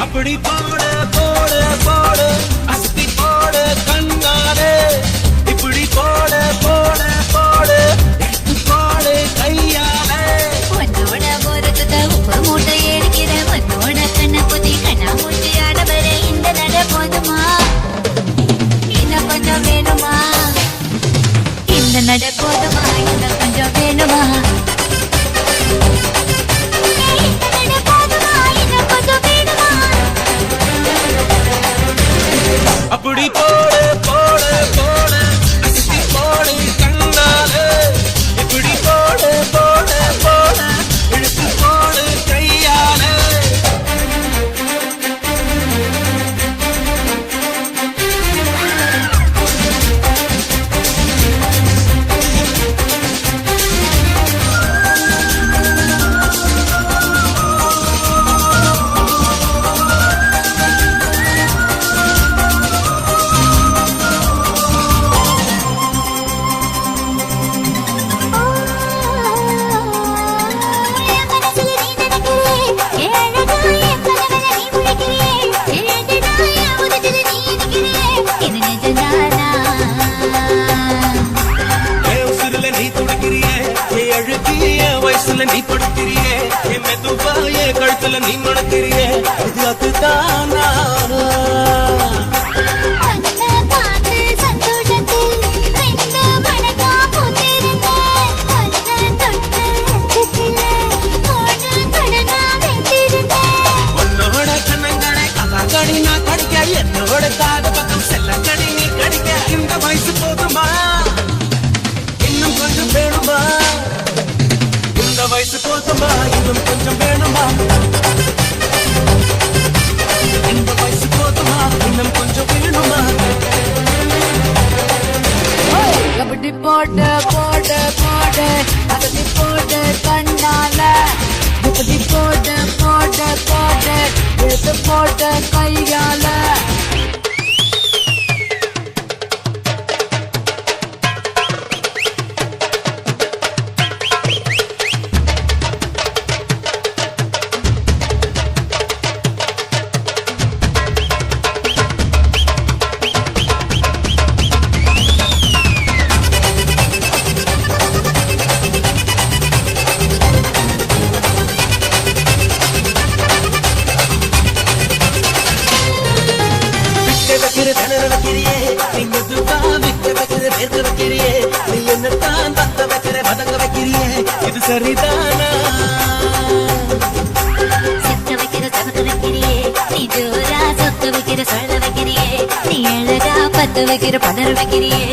அப்படி போட போட போட அஸ்தி போட கண்ணாலே இப்படி போட போட போட எடுத்து போட கையாலே உன்னோட போறதுக்கு உப்பு மூட்டை எடுக்கிற உன்னோட கண்ண புதி கண்ணா மூச்சி ஆடவர இந்த நட போதுமா இன்னும் கொஞ்சம் வேணுமா இந்த நட போதுமா இன்னும் கொஞ்சம் வேணுமா அப்படி போட போட போட அஸ்தி போட கண்ணாலே இப்படி போட போட போட எடுத்து போட கையாலே வயசுல நீ படுக்கிறியே என் மெதுவாய கழுத்துல நீ மணக்கிறியே இது அதுதானா உன்னோட கண்ணங்களை கலாங்கடி நான் கடிக்க என்னோட காது பக்கம் செல்லங்கடி நீ கடிக்க இந்த வயசு போதுமா இன்னும் கொஞ்சம் வேணுமா இந்த வயசு போதுமா இன்னும் கொஞ்சம் வேணுமா இந்த வயசு போதுமா இன்னும் கொஞ்சம் வேணுமா அப்படி போட போட போட அப்படி போட கண்ணால இப்படி போட போட போட எடுத்து போட கையால இது சரிதானா சிக்க வைக்கிற சமத்து வைக்கிறியே நீ ஜோரா சொத்து வைக்கிற சொல்ல வைக்கிறியே நீ அழகா பத்து வைக்கிற பதற வைக்கிறியே